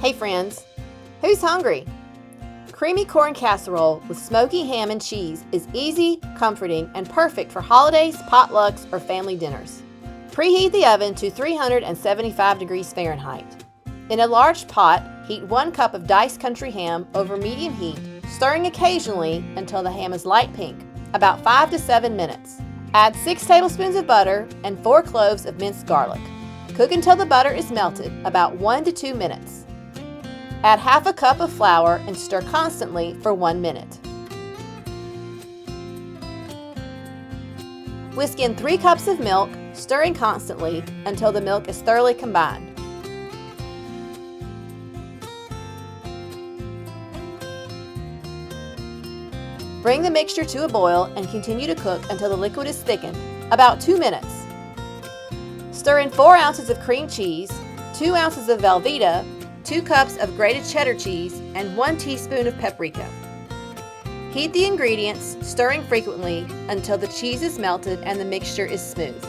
Hey friends, who's hungry? Creamy corn casserole with smoky ham and cheese is easy, comforting, and perfect for holidays, potlucks, or family dinners. Preheat the oven to 375 degrees Fahrenheit. In a large pot, heat 1 cup of diced country ham over medium heat, stirring occasionally until the ham is light pink, about 5 to 7 minutes. Add 6 tablespoons of butter and 4 cloves of minced garlic. Cook until the butter is melted, about 1 to 2 minutes. Add half a cup of flour and stir constantly for 1 minute. Whisk in 3 cups of milk, stirring constantly until the milk is thoroughly combined. Bring the mixture to a boil and continue to cook until the liquid is thickened, about 2 minutes. Stir in 4 ounces of cream cheese, 2 ounces of Velveeta, 2 cups of grated cheddar cheese, and 1 teaspoon of paprika. Heat the ingredients, stirring frequently until the cheese is melted and the mixture is smooth.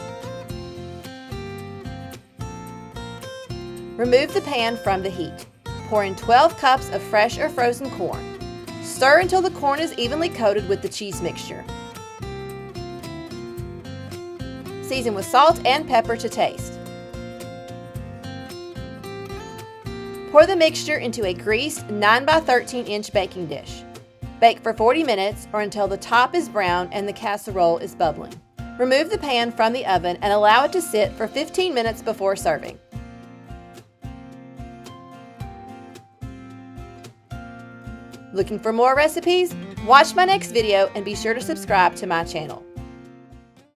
Remove the pan from the heat. Pour in 12 cups of fresh or frozen corn. Stir until the corn is evenly coated with the cheese mixture. Season with salt and pepper to taste. Pour the mixture into a greased 9 by 13 inch baking dish. Bake for 40 minutes or until the top is brown and the casserole is bubbling. Remove the pan from the oven and allow it to sit for 15 minutes before serving. Looking for more recipes? Watch my next video and be sure to subscribe to my channel.